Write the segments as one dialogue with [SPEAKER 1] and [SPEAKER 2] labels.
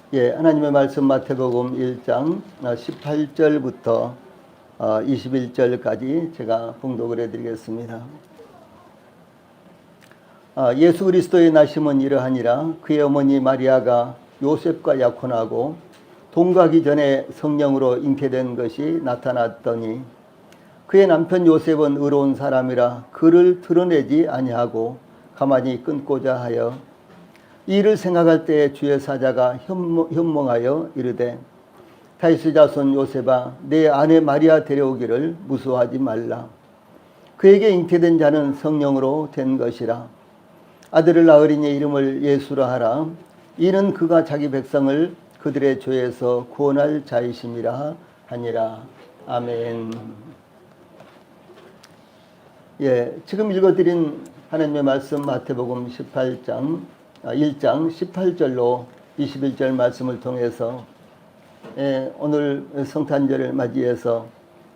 [SPEAKER 1] 하나님의 말씀 마태복음 1장 18절부터 21절까지 제가 봉독을 해드리겠습니다. 예수 그리스도의 나심은 이러하니라. 그의 어머니 마리아가 요셉과 약혼하고 동거하기 전에 성령으로 잉태된 것이 나타났더니 그의 남편 요셉은 의로운 사람이라 그를 드러내지 아니하고 가만히 끊고자 하여 이를 생각할 때에 주의 사자가 현몽하여 이르되 다윗의 자손 요셉아 내 아내 마리아 데려오기를 무수하지 말라. 그에게 잉태된 자는 성령으로 된 것이라. 아들을 낳으리니 이름을 예수라 하라. 이는 그가 자기 백성을 그들의 죄에서 구원할 자이심이라 하니라. 아멘. 지금 읽어드린 하나님의 말씀 마태복음 1장 18절로 21절 말씀을 통해서 오늘 성탄절을 맞이해서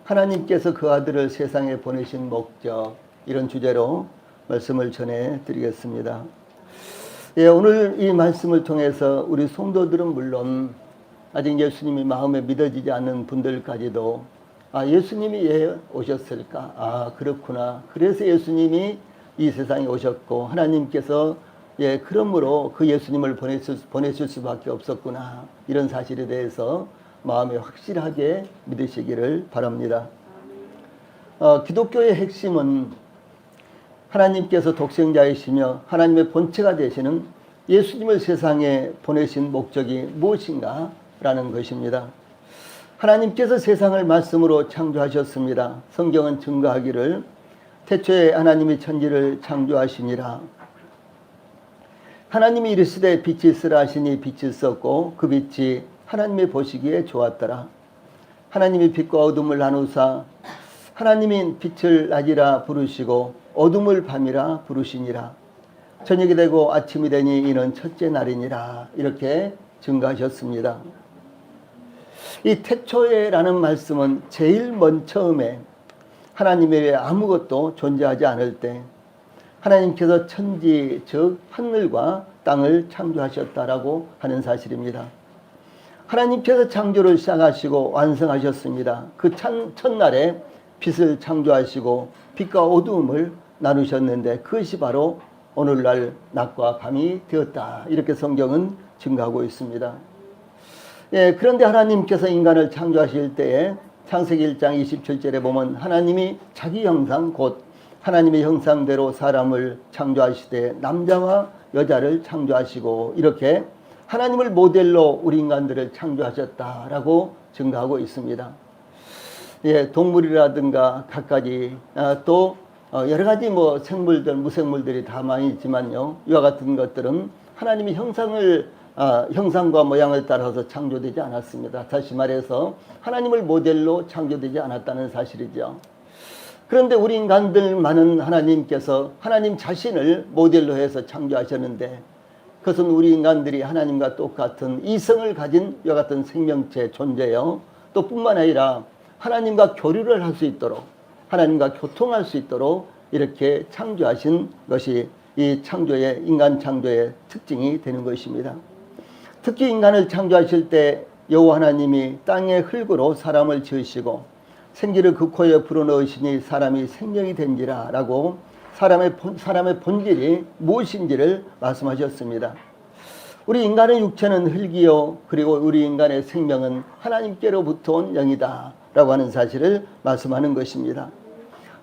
[SPEAKER 1] 하나님께서 그 아들을 세상에 보내신 목적, 이런 주제로 말씀을 전해 드리겠습니다. 오늘 이 말씀을 통해서 우리 성도들은 물론 아직 예수님이 마음에 믿어지지 않는 분들까지도 예수님이 왜 오셨을까? 그렇구나. 그래서 예수님이 이 세상에 오셨고 하나님께서 그러므로 그 예수님을 보내실 수밖에 없었구나. 이런 사실에 대해서 마음에 확실하게 믿으시기를 바랍니다. 기독교의 핵심은 하나님께서 독생자이시며 하나님의 본체가 되시는 예수님을 세상에 보내신 목적이 무엇인가? 라는 것입니다. 하나님께서 세상을 말씀으로 창조하셨습니다. 성경은 증거하기를 태초에 하나님이 천지를 창조하시니라. 하나님이 이르시되 빛이 있으라 하시니 빛이 있었고 그 빛이 하나님이 보시기에 좋았더라. 하나님이 빛과 어둠을 나누사 하나님이 빛을 낮이라 부르시고 어둠을 밤이라 부르시니라. 저녁이 되고 아침이 되니 이는 첫째 날이니라. 이렇게 증거하셨습니다. 이 태초에라는 말씀은 제일 먼 처음에 하나님 외에 아무것도 존재하지 않을 때 하나님께서 천지 즉 하늘과 땅을 창조하셨다라고 하는 사실입니다. 하나님께서 창조를 시작하시고 완성하셨습니다. 그 첫날에 빛을 창조하시고 빛과 어두움을 나누셨는데 그것이 바로 오늘날 낮과 밤이 되었다. 이렇게 성경은 증거하고 있습니다. 그런데 하나님께서 인간을 창조하실 때에 창세기 1장 27절에 보면 하나님이 자기 형상 곧 하나님의 형상대로 사람을 창조하시되 남자와 여자를 창조하시고 이렇게 하나님을 모델로 우리 인간들을 창조하셨다라고 증거하고 있습니다. 동물이라든가 갖가지 또 여러 가지 생물들, 무생물들이 다 많이 있지만요. 이와 같은 것들은 하나님의 형상과 모양을 따라서 창조되지 않았습니다. 다시 말해서 하나님을 모델로 창조되지 않았다는 사실이죠. 그런데 우리 인간들만은 하나님께서 하나님 자신을 모델로 해서 창조하셨는데 그것은 우리 인간들이 하나님과 똑같은 이성을 가진 이와 같은 생명체 존재요. 또 뿐만 아니라 하나님과 교류를 할 수 있도록 하나님과 교통할 수 있도록 이렇게 창조하신 것이 이 인간 창조의 특징이 되는 것입니다. 특히 인간을 창조하실 때 여호와 하나님이 땅의 흙으로 사람을 지으시고 생기를 그 코에 불어넣으시니 사람이 생명이 된지라 라고 사람의 본질이 무엇인지를 말씀하셨습니다. 우리 인간의 육체는 흙이요 그리고 우리 인간의 생명은 하나님께로부터 온 영이다 라고 하는 사실을 말씀하는 것입니다.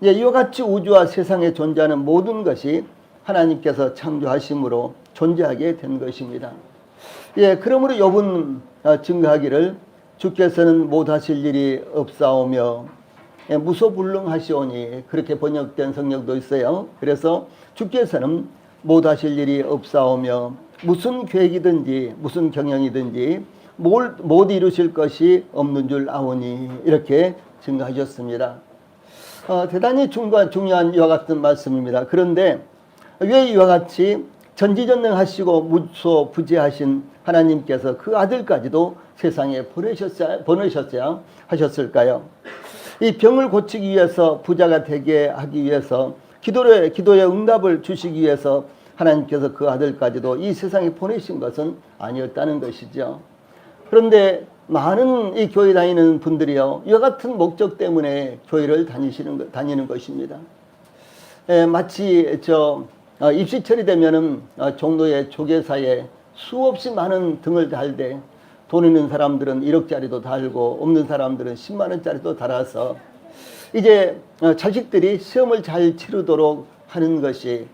[SPEAKER 1] 이와 같이 우주와 세상에 존재하는 모든 것이 하나님께서 창조하심으로 존재하게 된 것입니다. 그러므로 욥은 증거하기를 주께서는 못하실 일이 없사오며 무소불능하시오니 그렇게 번역된 성경도 있어요. 그래서 주께서는 못하실 일이 없사오며 무슨 계획이든지 무슨 경영이든지 못 이루실 것이 없는 줄 아오니 이렇게 증거하셨습니다. 대단히 중요한 이와 같은 말씀입니다. 그런데 왜 이와 같이 전지전능하시고 무소부재하신 하나님께서 그 아들까지도 세상에 보내셨어야 하셨을까요? 이 병을 고치기 위해서 부자가 되게 하기 위해서 기도의 응답을 주시기 위해서 하나님께서 그 아들까지도 이 세상에 보내신 것은 아니었다는 것이죠. 그런데 많은 이 교회 다니는 분들이요, 이와 같은 목적 때문에 교회를 다니는 것입니다. 마치 입시철이 되면은 종로의 조계사에 수없이 많은 등을 달되 돈 있는 사람들은 1억짜리도 달고 없는 사람들은 10만 원짜리도 달아서 이제 자식들이 시험을 잘 치르도록 하는 것이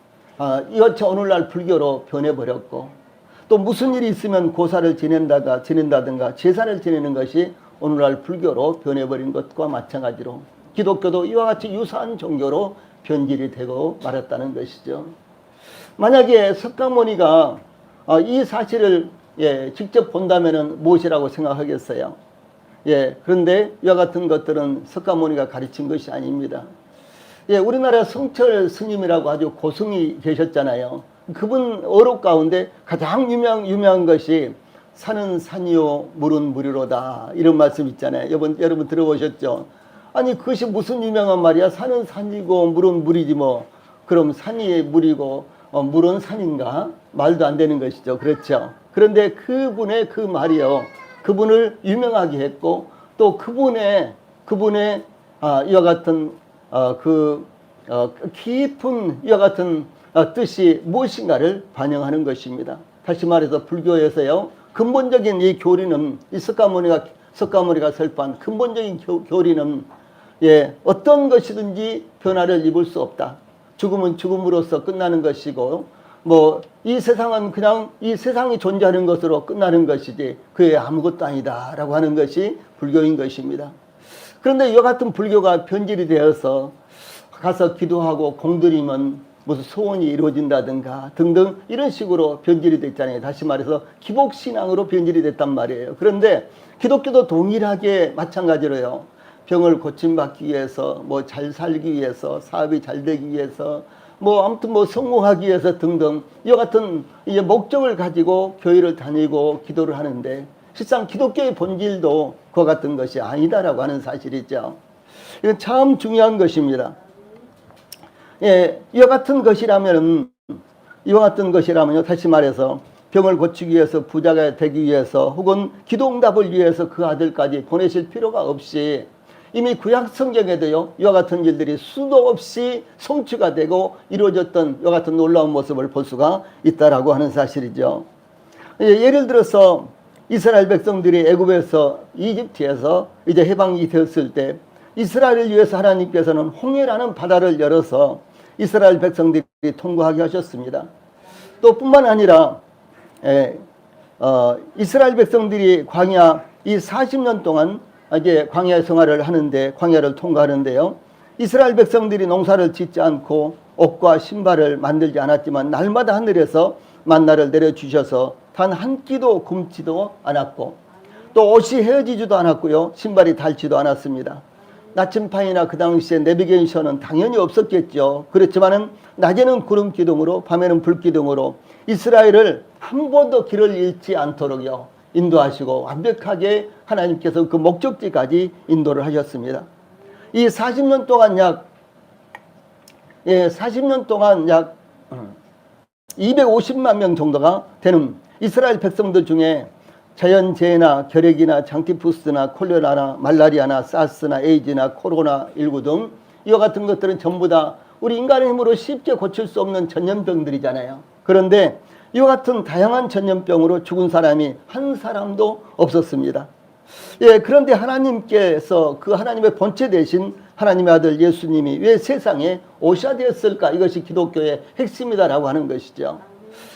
[SPEAKER 1] 이어차 오늘날 불교로 변해버렸고, 또 무슨 일이 있으면 고사를 지낸다든가 제사를 지내는 것이 오늘날 불교로 변해버린 것과 마찬가지로 기독교도 이와 같이 유사한 종교로 변질이 되고 말았다는 것이죠. 만약에 석가모니가 이 사실을 직접 본다면 무엇이라고 생각하겠어요? 그런데 이와 같은 것들은 석가모니가 가르친 것이 아닙니다. 우리나라 성철 스님이라고 아주 고승이 계셨잖아요. 그분 어록 가운데 가장 유명한 것이 산은 산이요 물은 물이로다, 이런 말씀 있잖아요. 여러분 들어보셨죠? 아니 그것이 무슨 유명한 말이야? 산은 산이고 물은 물이지 뭐. 그럼 산이 물이고 물은 산인가? 말도 안 되는 것이죠. 그렇죠? 그런데 그분의 그 말이요, 그분을 유명하게 했고, 또 그분의 이와 같은 깊은 이와 같은 뜻이 무엇인가를 반영하는 것입니다. 다시 말해서 불교에서요, 근본적인 이 교리는, 이 석가모니가 설파한 근본적인 교리는 어떤 것이든지 변화를 입을 수 없다. 죽음은 죽음으로써 끝나는 것이고, 이 세상은 그냥 이 세상이 존재하는 것으로 끝나는 것이지 그 외에 아무것도 아니다라고 하는 것이 불교인 것입니다. 그런데 이와 같은 불교가 변질이 되어서 가서 기도하고 공들이면 무슨 소원이 이루어진다든가 등등 이런 식으로 변질이 됐잖아요. 다시 말해서 기복신앙으로 변질이 됐단 말이에요. 그런데 기독교도 동일하게 마찬가지로요, 병을 고침받기 위해서, 잘 살기 위해서, 사업이 잘 되기 위해서, 아무튼 성공하기 위해서 등등 이와 같은 이제 목적을 가지고 교회를 다니고 기도를 하는데, 실상 기독교의 본질도 그와 같은 것이 아니다라고 하는 사실이죠. 이건 참 중요한 것입니다. 이와 같은 것이라면요, 다시 말해서 병을 고치기 위해서, 부자가 되기 위해서, 혹은 기도응답을 위해서 그 아들까지 보내실 필요가 없이 이미 구약 성경에도요, 이와 같은 일들이 수도 없이 성취가 되고 이루어졌던 이와 같은 놀라운 모습을 볼 수가 있다라고 하는 사실이죠. 예를 들어서 이스라엘 백성들이 애굽에서, 이집트에서 이제 해방이 되었을 때 이스라엘을 위해서 하나님께서는 홍해라는 바다를 열어서 이스라엘 백성들이 통과하게 하셨습니다. 또 뿐만 아니라 이스라엘 백성들이 광야 이 40년 동안 이제 광야 생활을 하는데, 광야를 통과하는데요, 이스라엘 백성들이 농사를 짓지 않고 옷과 신발을 만들지 않았지만 날마다 하늘에서 만나를 내려주셔서 단 한 끼도 굶지도 않았고, 또 옷이 헤어지지도 않았고요, 신발이 닳지도 않았습니다. 나침판이나 그 당시에 내비게이션은 당연히 없었겠죠. 그렇지만은 낮에는 구름 기둥으로, 밤에는 불 기둥으로 이스라엘을 한 번도 길을 잃지 않도록요 인도하시고 완벽하게 하나님께서 그 목적지까지 인도를 하셨습니다. 이 40년 동안 약 250만 명 정도가 되는 이스라엘 백성들 중에 자연재해나 결핵이나 장티푸스나 콜레라나 말라리아나 사스나 에이즈나 코로나19 등 이와 같은 것들은 전부 다 우리 인간의 힘으로 쉽게 고칠 수 없는 전염병들이잖아요. 그런데 이와 같은 다양한 전염병으로 죽은 사람이 한 사람도 없었습니다. 그런데 하나님께서 그 하나님의 본체 대신 하나님의 아들 예수님이 왜 세상에 오셔야 되었을까? 이것이 기독교의 핵심이다라고 하는 것이죠.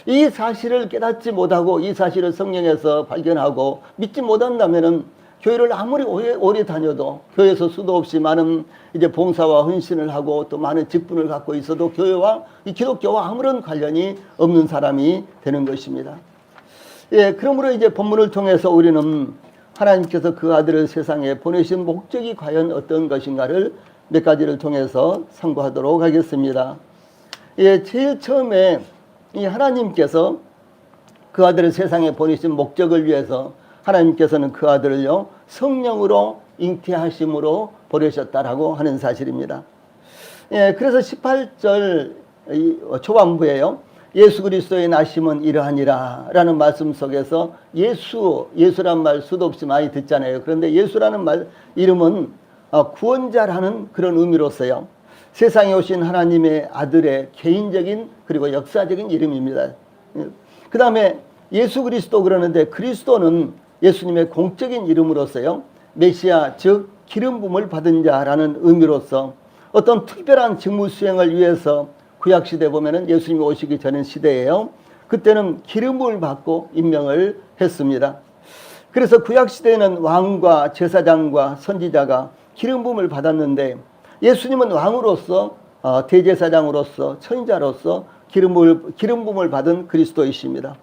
[SPEAKER 1] 이 사실을 깨닫지 못하고 이 사실을 성경에서 발견하고 믿지 못한다면은 교회를 아무리 오래 다녀도 교회에서 수도 없이 많은 이제 봉사와 헌신을 하고 또 많은 직분을 갖고 있어도 교회와 이 기독교와 아무런 관련이 없는 사람이 되는 것입니다. 그러므로 이제 본문을 통해서 우리는 하나님께서 그 아들을 세상에 보내신 목적이 과연 어떤 것인가를 몇 가지를 통해서 상고하도록 하겠습니다. 제일 처음에 이 하나님께서 그 아들을 세상에 보내신 목적을 위해서 하나님께서는 그 아들을요 성령으로 잉태하심으로 보내셨다라고 하는 사실입니다. 그래서 18절 초반부에요, 예수 그리스도의 나심은 이러하니라 라는 말씀 속에서 예수란 말 수도 없이 많이 듣잖아요. 그런데 예수라는 말 이름은 구원자라는 그런 의미로서요, 세상에 오신 하나님의 아들의 개인적인 그리고 역사적인 이름입니다. 그 다음에 예수 그리스도 그러는데, 그리스도는 예수님의 공적인 이름으로서요, 메시아 즉 기름 부음을 받은 자라는 의미로서 어떤 특별한 직무 수행을 위해서 구약시대 보면은 예수님이 오시기 전인 시대예요. 그때는 기름 부음을 받고 임명을 했습니다. 그래서 구약시대에는 왕과 제사장과 선지자가 기름 부음을 받았는데, 예수님은 왕으로서 대제사장으로서 선지자로서 기름 부음을 받은 그리스도이십니다.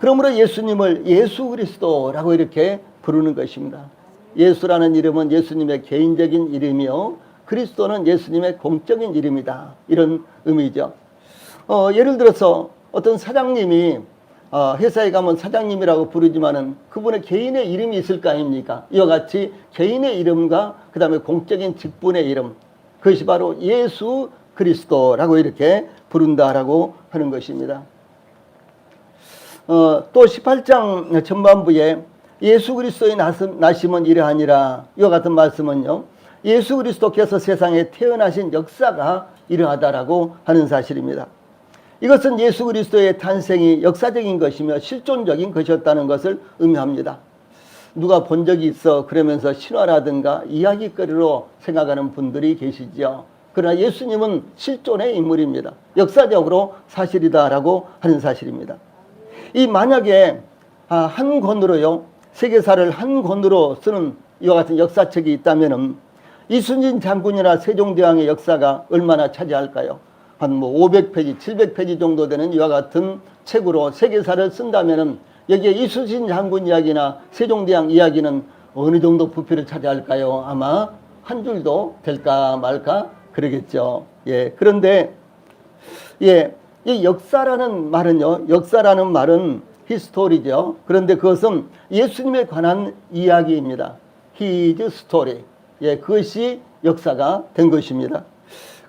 [SPEAKER 1] 그러므로 예수님을 예수 그리스도라고 이렇게 부르는 것입니다. 예수라는 이름은 예수님의 개인적인 이름이요, 그리스도는 예수님의 공적인 이름이다, 이런 의미죠. 예를 들어서 어떤 사장님이 회사에 가면 사장님이라고 부르지만은 그분의 개인의 이름이 있을 거 아닙니까? 이와 같이 개인의 이름과 그 다음에 공적인 직분의 이름, 그것이 바로 예수 그리스도라고 이렇게 부른다라고 하는 것입니다. 또 18장 전반부에 예수 그리스도의 나심은 이러하니라, 이와 같은 말씀은요, 예수 그리스도께서 세상에 태어나신 역사가 이러하다라고 하는 사실입니다. 이것은 예수 그리스도의 탄생이 역사적인 것이며 실존적인 것이었다는 것을 의미합니다. 누가 본 적이 있어 그러면서 신화라든가 이야기거리로 생각하는 분들이 계시죠. 그러나 예수님은 실존의 인물입니다. 역사적으로 사실이다라고 하는 사실입니다. 이 만약에 한 권으로요, 세계사를 한 권으로 쓰는 이와 같은 역사책이 있다면은 이순신 장군이나 세종대왕의 역사가 얼마나 차지할까요? 한 500페이지, 700페이지 정도 되는 이와 같은 책으로 세계사를 쓴다면은 여기에 이순신 장군 이야기나 세종대왕 이야기는 어느 정도 부피를 차지할까요? 아마 한 줄도 될까 말까 그러겠죠. 예. 그런데 이 역사라는 말은 히스토리죠. 그런데 그것은 예수님에 관한 이야기입니다. His story. 예, 그것이 역사가 된 것입니다.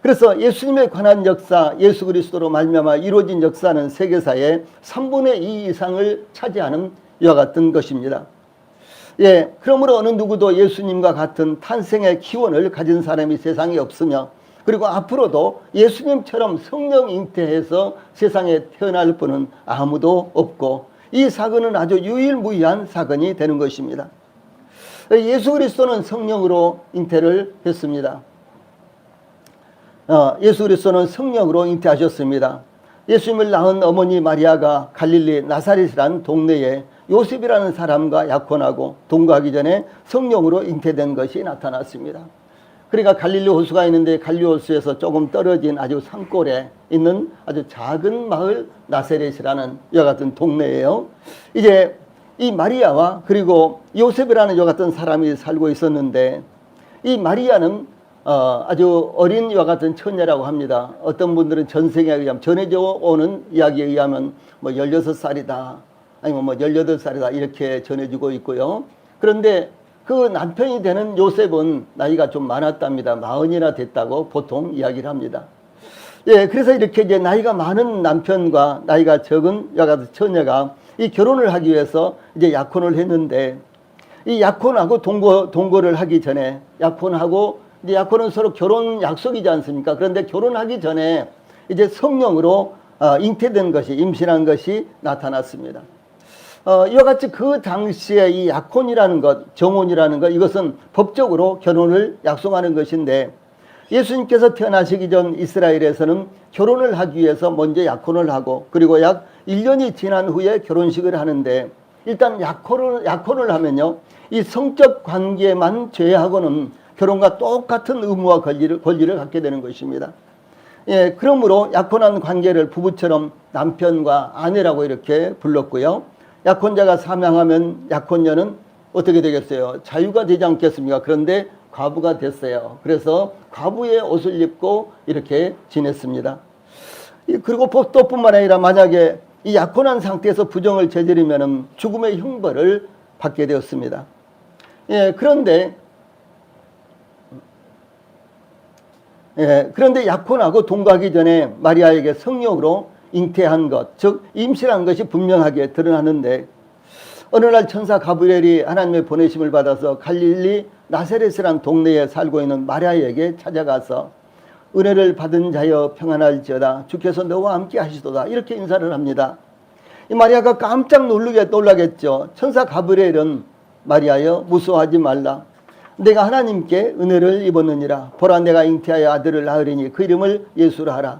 [SPEAKER 1] 그래서 예수님에 관한 역사, 예수 그리스도로 말미암아 이루어진 역사는 세계사의 3분의 2 이상을 차지하는 이와 같은 것입니다. 예, 그러므로 어느 누구도 예수님과 같은 탄생의 기원을 가진 사람이 세상에 없으며, 그리고 앞으로도 예수님처럼 성령 잉태해서 세상에 태어날 분은 아무도 없고, 이 사건은 아주 유일무이한 사건이 되는 것입니다. 예수 그리스도는 성령으로 잉태를 했습니다. 예수 그리스도는 성령으로 잉태하셨습니다. 예수님을 낳은 어머니 마리아가 갈릴리 나사렛이라는 동네에 요셉이라는 사람과 약혼하고 동거하기 전에 성령으로 잉태된 것이 나타났습니다. 그러니까 갈릴리 호수가 있는데 갈릴리 호수에서 조금 떨어진 아주 산골에 있는 아주 작은 마을 나사렛이라는 이와 같은 동네예요. 이제 이 마리아와 그리고 요셉이라는 이와 같은 사람이 살고 있었는데, 이 마리아는 아주 어린 이와 같은 처녀라고 합니다. 어떤 분들은 전생에 의하면, 전해져 오는 이야기에 의하면 16살이다 아니면 18살이다 이렇게 전해지고 있고요. 그런데 그 남편이 되는 요셉은 나이가 좀 많았답니다. 40이나 됐다고 보통 이야기를 합니다. 예, 그래서 이렇게 이제 나이가 많은 남편과 나이가 적은 이와 같은 처녀가 이 결혼을 하기 위해서 이제 약혼을 했는데, 이 약혼하고 동거를 하기 전에 이제 약혼은 서로 결혼 약속이지 않습니까? 그런데 결혼하기 전에 이제 성령으로 잉태된 것이, 임신한 것이 나타났습니다. 이와 같이 그 당시에 이 약혼이라는 것, 정혼이라는 것, 이것은 법적으로 결혼을 약속하는 것인데, 예수님께서 태어나시기 전 이스라엘에서는 결혼을 하기 위해서 먼저 약혼을 하고, 그리고 약 1년이 지난 후에 결혼식을 하는데, 일단 약혼을 하면요, 이 성적 관계만 제외하고는 결혼과 똑같은 의무와 권리를 갖게 되는 것입니다. 예, 그러므로 약혼한 관계를 부부처럼 남편과 아내라고 이렇게 불렀고요. 약혼자가 사망하면 약혼녀는 어떻게 되겠어요? 자유가 되지 않겠습니까? 그런데 과부가 됐어요. 그래서 과부의 옷을 입고 이렇게 지냈습니다. 그리고 또 뿐만 아니라 만약에 이 약혼한 상태에서 부정을 저지르면 죽음의 형벌을 받게 되었습니다. 예, 그런데 약혼하고 동거하기 전에 마리아에게 성령으로 잉태한 것, 즉 임신한 것이 분명하게 드러나는데 어느 날 천사 가브리엘이 하나님의 보내심을 받아서 갈릴리 나사렛이라는 동네에 살고 있는 마리아에게 찾아가서 은혜를 받은 자여 평안할지어다 주께서 너와 함께 하시도다 이렇게 인사를 합니다. 이 마리아가 깜짝 놀라겠죠. 천사 가브리엘은 마리아여 무서워하지 말라. 내가 하나님께 은혜를 입었느니라. 보라 내가 잉태하여 아들을 낳으리니 그 이름을 예수라 하라.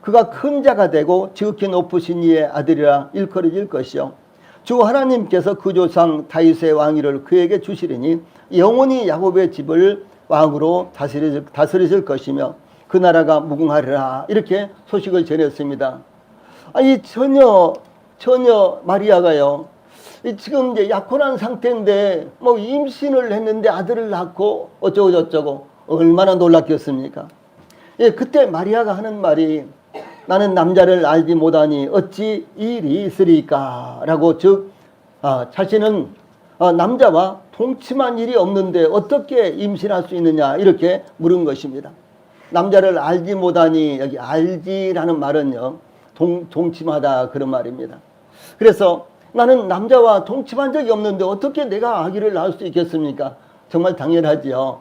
[SPEAKER 1] 그가 큰 자가 되고 지극히 높으신 이의 아들이라 일컬어질 것이요 주 하나님께서 그 조상 다윗의 왕위를 그에게 주시리니 영원히 야곱의 집을 왕으로 다스리실 것이며 그 나라가 무궁하리라. 이렇게 소식을 전했습니다. 아니 전혀 마리아가요 지금 이제 약혼한 상태인데 뭐 임신을 했는데 아들을 낳고 어쩌고 저쩌고 얼마나 놀랐겠습니까? 예, 그때 마리아가 하는 말이 나는 남자를 알지 못하니 어찌 이 일이 있으리까 라고 즉 자신은 남자와 동침한 일이 없는데 어떻게 임신할 수 있느냐 이렇게 물은 것입니다. 남자를 알지 못하니 여기 알지라는 말은요 동침하다 그런 말입니다. 그래서 나는 남자와 동침한 적이 없는데 어떻게 내가 아기를 낳을 수 있겠습니까? 정말 당연하지요.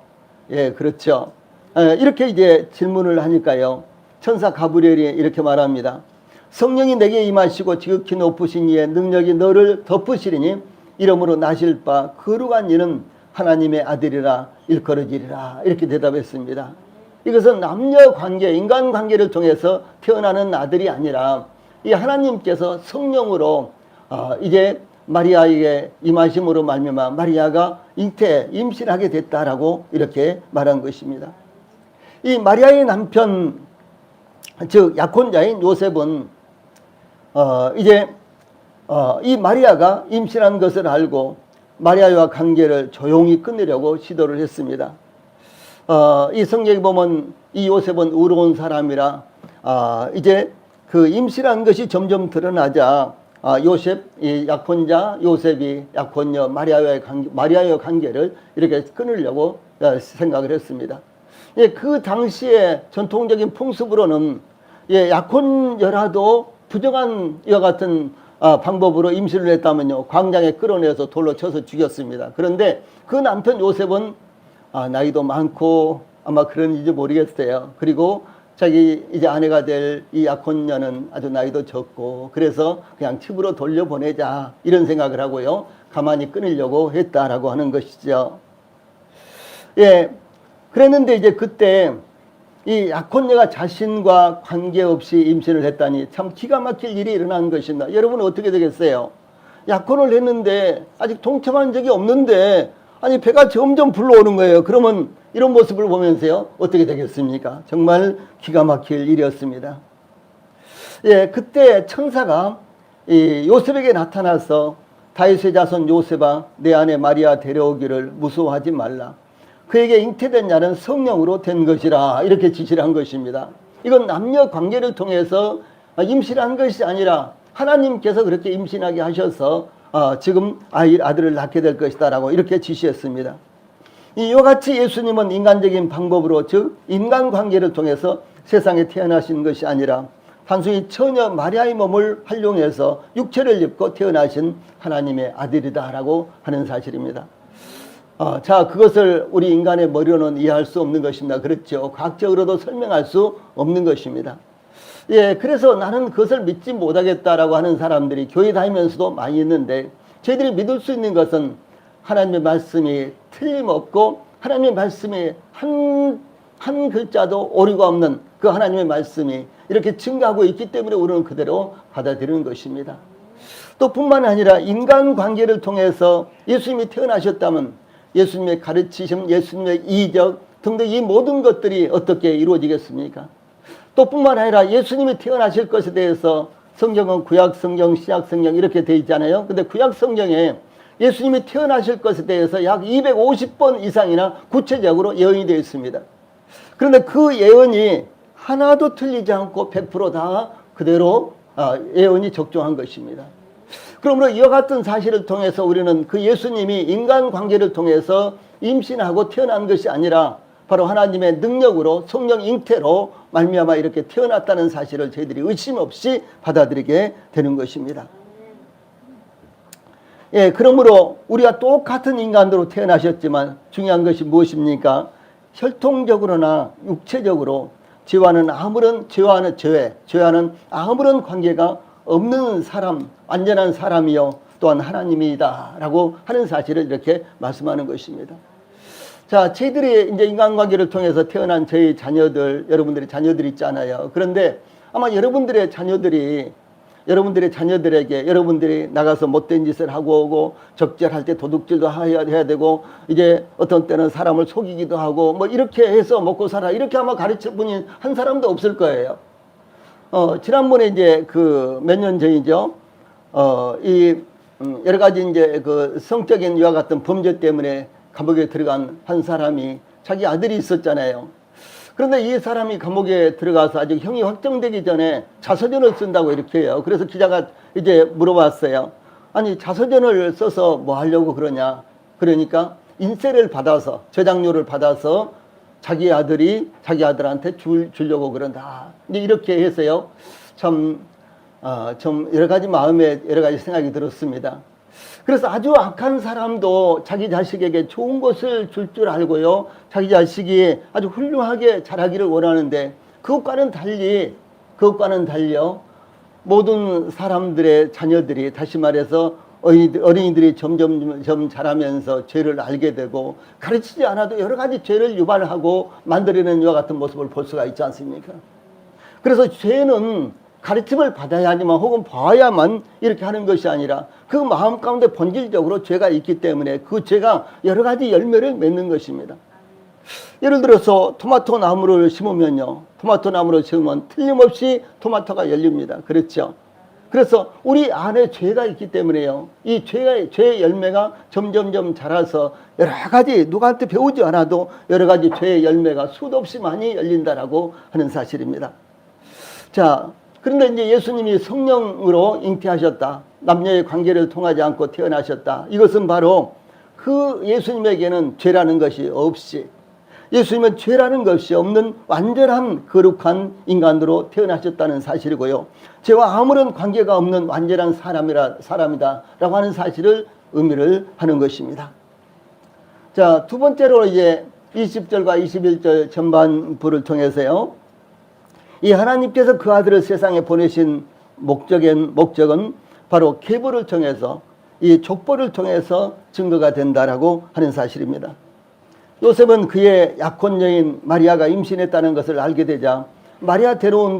[SPEAKER 1] 예, 그렇죠. 이렇게 이제 질문을 하니까요. 천사 가브리엘이 이렇게 말합니다. 성령이 내게 임하시고 지극히 높으신 이의 능력이 너를 덮으시리니 이러므로 나실 바 거룩한 이는 하나님의 아들이라 일컬어지리라. 이렇게 대답했습니다. 이것은 남녀 관계, 인간 관계를 통해서 태어나는 아들이 아니라 이 하나님께서 성령으로 이제 마리아에게 임하심으로 말미암아 마리아가 임신하게 됐다라고 이렇게 말한 것입니다. 이 마리아의 남편 즉 약혼자인 요셉은 이 마리아가 임신한 것을 알고 마리아와 관계를 조용히 끊으려고 시도를 했습니다. 이 성경에 보면 이 요셉은 의로운 사람이라 이제 그 임신한 것이 점점 드러나자 이 약혼자 요셉이 약혼녀 마리아의 관계를 이렇게 끊으려고 생각을 했습니다. 예, 그 당시에 전통적인 풍습으로는 약혼녀라도 부정한 이와 같은 방법으로 임신을 했다면요 광장에 끌어내서 돌로 쳐서 죽였습니다. 그런데 그 남편 요셉은 나이도 많고 아마 그런지 모르겠어요. 그리고 자기 이제 아내가 될 이 약혼녀는 아주 나이도 적고 그래서 그냥 집으로 돌려보내자 이런 생각을 하고요 가만히 끊으려고 했다라고 하는 것이죠. 예, 그랬는데 이제 그때 이 약혼녀가 자신과 관계없이 임신을 했다니 참 기가 막힐 일이 일어난 것입니다. 여러분은 어떻게 되겠어요? 약혼을 했는데 아직 동참한 적이 없는데 아니 배가 점점 불러오는 거예요. 그러면 이런 모습을 보면서요 어떻게 되겠습니까? 정말 기가 막힐 일이었습니다. 예, 그때 천사가 이 요셉에게 나타나서 다윗의 자손 요셉아 내 아내 마리아 데려오기를 무서워하지 말라. 그에게 잉태된 자는 성령으로 된 것이라 이렇게 지시를 한 것입니다. 이건 남녀 관계를 통해서 임신한 것이 아니라 하나님께서 그렇게 임신하게 하셔서 지금 아들을 낳게 될 것이다 라고 이렇게 지시했습니다. 이와 같이 예수님은 인간적인 방법으로 즉 인간관계를 통해서 세상에 태어나신 것이 아니라 단순히 처녀 마리아의 몸을 활용해서 육체를 입고 태어나신 하나님의 아들이다 라고 하는 사실입니다. 자, 그것을 우리 인간의 머리로는 이해할 수 없는 것입니다. 그렇죠. 과학적으로도 설명할 수 없는 것입니다. 예, 그래서 나는 그것을 믿지 못하겠다라고 하는 사람들이 교회 다니면서도 많이 있는데 저희들이 믿을 수 있는 것은 하나님의 말씀이 틀림없고 하나님의 말씀이 한 글자도 오류가 없는 그 하나님의 말씀이 이렇게 증거하고 있기 때문에 우리는 그대로 받아들이는 것입니다. 또 뿐만 아니라 인간관계를 통해서 예수님이 태어나셨다면 예수님의 가르치심, 예수님의 이적 등등 이 모든 것들이 어떻게 이루어지겠습니까? 또 뿐만 아니라 예수님이 태어나실 것에 대해서 성경은 구약성경, 신약성경 이렇게 되어 있잖아요. 근데 구약성경에 예수님이 태어나실 것에 대해서 약 250번 이상이나 구체적으로 예언이 되어 있습니다. 그런데 그 예언이 하나도 틀리지 않고 100% 그대로 예언이 적중한 것입니다. 그러므로 이와 같은 사실을 통해서 우리는 그 예수님이 인간관계를 통해서 임신하고 태어난 것이 아니라 바로 하나님의 능력으로 성령 잉태로 말미암아 이렇게 태어났다는 사실을 저희들이 의심 없이 받아들이게 되는 것입니다. 예, 그러므로 우리가 똑같은 인간으로 태어나셨지만 중요한 것이 무엇입니까? 혈통적으로나 육체적으로 죄와는 아무런 관계가 없는 사람, 완전한 사람이요 또한 하나님이다 라고 하는 사실을 이렇게 말씀하는 것입니다. 자, 저희들이 이제 인간관계를 통해서 태어난 저희 자녀들, 여러분들의 자녀들이 있잖아요. 그런데 아마 여러분들의 자녀들에게 여러분들이 나가서 못된 짓을 하고 오고 적절할 때 도둑질도 해야 되고 이제 어떤 때는 사람을 속이기도 하고 뭐 이렇게 해서 먹고 살아 이렇게 아마 가르칠 분이 한 사람도 없을 거예요. 지난번에 이제 그 몇 년 전이죠. 여러 가지 이제 그 성적인 이와 같은 범죄 때문에 감옥에 들어간 한 사람이 자기 아들이 있었잖아요. 그런데 이 사람이 감옥에 들어가서 아직 형이 확정되기 전에 자서전을 쓴다고 이렇게 해요. 그래서 기자가 이제 물어봤어요. 아니, 자서전을 써서 뭐 하려고 그러냐. 그러니까 인세를 받아서, 저작료를 받아서 자기 아들한테 주려고 그런다. 이제 이렇게 해서요. 좀 여러 가지 마음에 여러 가지 생각이 들었습니다. 그래서 아주 악한 사람도 자기 자식에게 좋은 것을 줄 알고요. 자기 자식이 아주 훌륭하게 자라기를 원하는데 그것과는 달리요. 모든 사람들의 자녀들이 다시 말해서 어린이들이 점점 자라면서 죄를 알게 되고 가르치지 않아도 여러 가지 죄를 유발하고 만들어내는 이와 같은 모습을 볼 수가 있지 않습니까? 그래서 죄는 가르침을 받아야지만 혹은 봐야만 이렇게 하는 것이 아니라 그 마음 가운데 본질적으로 죄가 있기 때문에 그 죄가 여러 가지 열매를 맺는 것입니다. 예를 들어서 토마토 나무를 심으면요. 토마토 나무를 심으면 틀림없이 토마토가 열립니다. 그렇죠? 그래서 우리 안에 죄가 있기 때문에요. 이 죄의 열매가 점점점 자라서 여러 가지 누구한테 배우지 않아도 여러 가지 죄의 열매가 수도 없이 많이 열린다라고 하는 사실입니다. 자, 그런데 이제 예수님이 성령으로 잉태하셨다. 남녀의 관계를 통하지 않고 태어나셨다. 이것은 바로 그 예수님에게는 죄라는 것이 없이 예수님은 죄라는 것이 없는 완전한 거룩한 인간으로 태어나셨다는 사실이고요. 죄와 아무런 관계가 없는 완전한 사람이다라고 하는 사실을 의미를 하는 것입니다. 자, 두 번째로 이제 20절과 21절 전반부를 통해서요. 이 하나님께서 그 아들을 세상에 보내신 목적은 바로 계보를 통해서 이 족보를 통해서 증거가 된다라고 하는 사실입니다. 요셉은 그의 약혼 여인 마리아가 임신했다는 것을 알게 되자 마리아 데려오는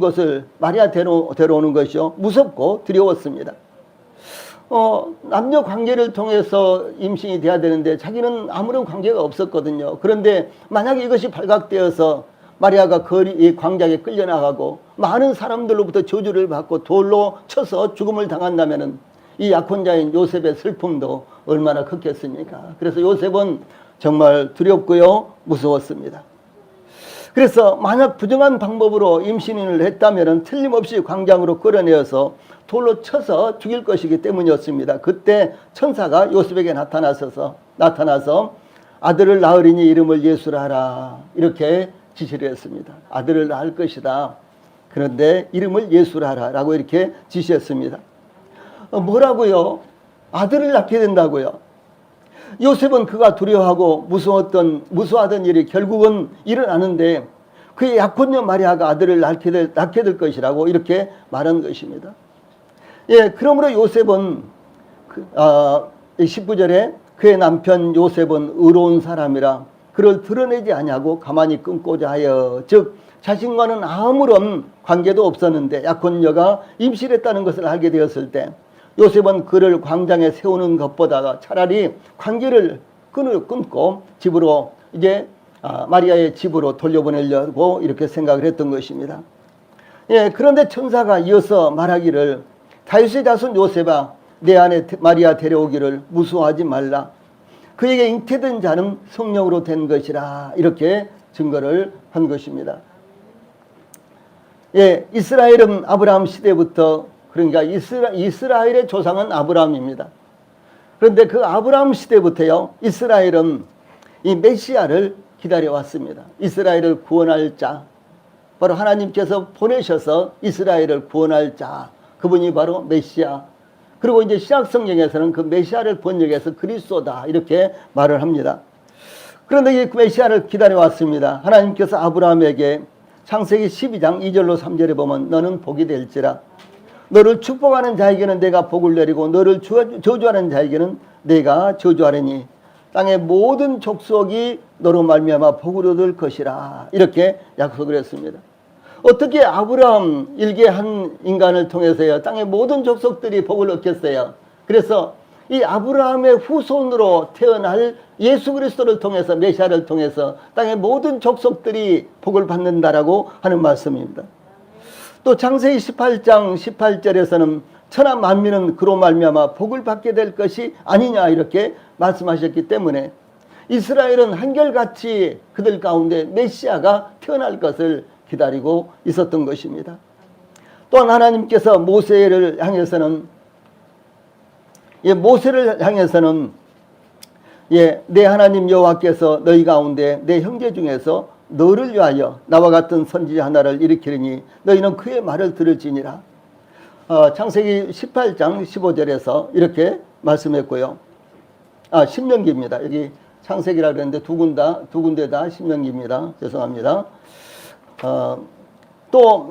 [SPEAKER 1] 것이요 무섭고 두려웠습니다. 남녀 관계를 통해서 임신이 돼야 되는데 자기는 아무런 관계가 없었거든요. 그런데 만약에 이것이 발각되어서 마리아가 이 광장에 끌려나가고 많은 사람들로부터 저주를 받고 돌로 쳐서 죽음을 당한다면 이 약혼자인 요셉의 슬픔도 얼마나 컸겠습니까? 그래서 요셉은 정말 두렵고요 무서웠습니다. 그래서 만약 부정한 방법으로 임신을 했다면 틀림없이 광장으로 끌어내어서 돌로 쳐서 죽일 것이기 때문이었습니다. 그때 천사가 요셉에게 나타나서 아들을 낳으리니 이름을 예수라 하라 이렇게 지시를 했습니다. 아들을 낳을 것이다. 그런데 이름을 예수라 하라 라고 이렇게 지시했습니다. 뭐라고요? 아들을 낳게 된다고요. 요셉은 그가 두려워하고 무서워하던 일이 결국은 일어나는데 그의 약혼녀 마리아가 아들을 낳게 될 것이라고 이렇게 말한 것입니다. 예, 그러므로 요셉은 19절에 그의 남편 요셉은 의로운 사람이라 그를 드러내지 아니하고 가만히 끊고자 하여 즉 자신과는 아무런 관계도 없었는데 약혼녀가 임신했다는 것을 알게 되었을 때 요셉은 그를 광장에 세우는 것보다가 차라리 관계를 끊고 집으로 이제 마리아의 집으로 돌려보내려고 이렇게 생각을 했던 것입니다. 예, 그런데 천사가 이어서 말하기를 다윗의 자손 요셉아 내 아내 마리아 데려오기를 무서워하지 말라. 그에게 잉태된 자는 성령으로 된 것이라 이렇게 증거를 한 것입니다. 예, 이스라엘은 아브라함 시대부터 그러니까 이스라엘의 조상은 아브라함입니다. 그런데 그 아브라함 시대부터요 이스라엘은 이 메시아를 기다려왔습니다. 이스라엘을 구원할 자, 바로 하나님께서 보내셔서 이스라엘을 구원할 자, 그분이 바로 메시아. 그리고 이제 신약 성경에서는 그 메시아를 번역해서 그리스도다 이렇게 말을 합니다. 그런데 이 메시아를 기다려왔습니다. 하나님께서 아브라함에게 창세기 12장 2절로 3절에 보면 너는 복이 될지라, 너를 축복하는 자에게는 내가 복을 내리고 너를 저주하는 자에게는 내가 저주하리니 땅의 모든 족속이 너로 말미암아 복을 얻을 것이라 이렇게 약속을 했습니다. 어떻게 아브라함 일개 한 인간을 통해서요 땅의 모든 족속들이 복을 얻겠어요? 그래서 이 아브라함의 후손으로 태어날 예수 그리스도를 통해서, 메시아를 통해서 땅의 모든 족속들이 복을 받는다라고 하는 말씀입니다. 또 창세기 18장 18절에서는 천하 만민은 그로 말미암아 복을 받게 될 것이 아니냐 이렇게 말씀하셨기 때문에 이스라엘은 한결같이 그들 가운데 메시아가 태어날 것을 기다리고 있었던 것입니다. 또한 하나님께서 모세를 향해서는 내 하나님 여호와께서 너희 가운데 내 형제 중에서 너를 위하여 나와 같은 선지자 하나를 일으키리니 너희는 그의 말을 들을지니라. 창세기 18장 15절에서 이렇게 말씀했고요. 신명기입니다. 여기 창세기라 그랬는데 두 군데 다 신명기입니다. 죄송합니다. 또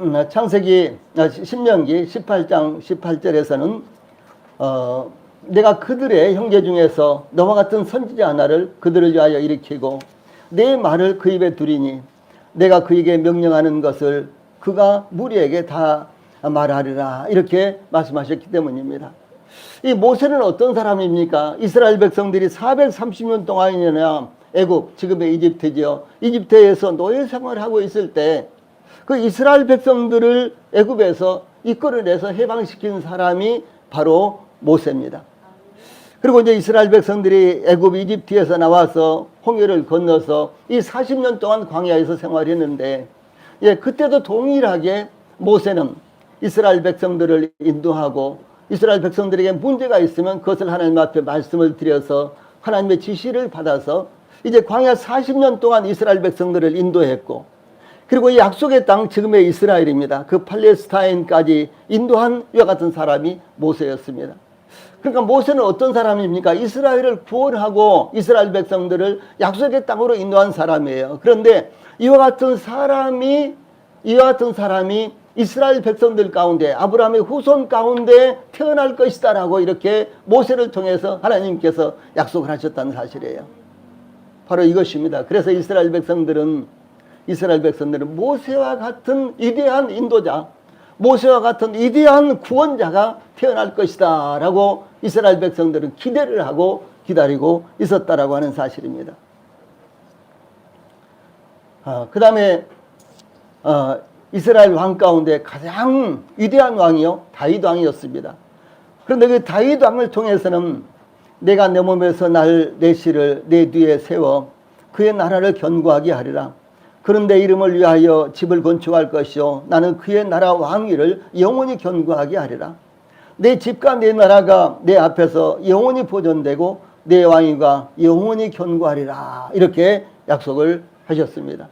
[SPEAKER 1] 신명기 18장 18절에서는 내가 그들의 형제 중에서 너와 같은 선지자 하나를 그들을 위하여 일으키고 내 말을 그 입에 두리니 내가 그에게 명령하는 것을 그가 무리에게 다 말하리라 이렇게 말씀하셨기 때문입니다. 이 모세는 어떤 사람입니까? 이스라엘 백성들이 430년 동안이나 애굽, 지금의 이집트죠. 이집트에서 노예 생활을 하고 있을 때 그 이스라엘 백성들을 애굽에서 이끌어내서 해방시킨 사람이 바로 모세입니다. 그리고 이제 이스라엘 백성들이 애굽 이집트에서 나와서 홍해를 건너서 이 40년 동안 광야에서 생활했는데 그때도 동일하게 모세는 이스라엘 백성들을 인도하고 이스라엘 백성들에게 문제가 있으면 그것을 하나님 앞에 말씀을 드려서 하나님의 지시를 받아서 이제 광야 40년 동안 이스라엘 백성들을 인도했고 그리고 이 약속의 땅 지금의 이스라엘입니다. 그 팔레스타인까지 인도한 이와 같은 사람이 모세였습니다. 그러니까 모세는 어떤 사람입니까? 이스라엘을 구원하고 이스라엘 백성들을 약속의 땅으로 인도한 사람이에요. 그런데 이와 같은 사람이 이스라엘 백성들 가운데 아브라함의 후손 가운데 태어날 것이다라고 이렇게 모세를 통해서 하나님께서 약속을 하셨다는 사실이에요. 바로 이것입니다. 그래서 이스라엘 백성들은 모세와 같은 위대한 인도자, 모세와 같은 위대한 구원자가 태어날 것이다 라고 이스라엘 백성들은 기대를 하고 기다리고 있었다라고 하는 사실입니다. 그 다음에 이스라엘 왕 가운데 가장 위대한 왕이요 다윗 왕이었습니다. 그런데 그 다윗 왕을 통해서는 내가 내 몸에서 날 내 씨를 내 뒤에 세워 그의 나라를 견고하게 하리라. 그런 내 이름을 위하여 집을 건축할 것이요 나는 그의 나라 왕위를 영원히 견고하게 하리라. 내 집과 내 나라가 내 앞에서 영원히 보존되고 내 왕위가 영원히 견고하리라 이렇게 약속을 하셨습니다.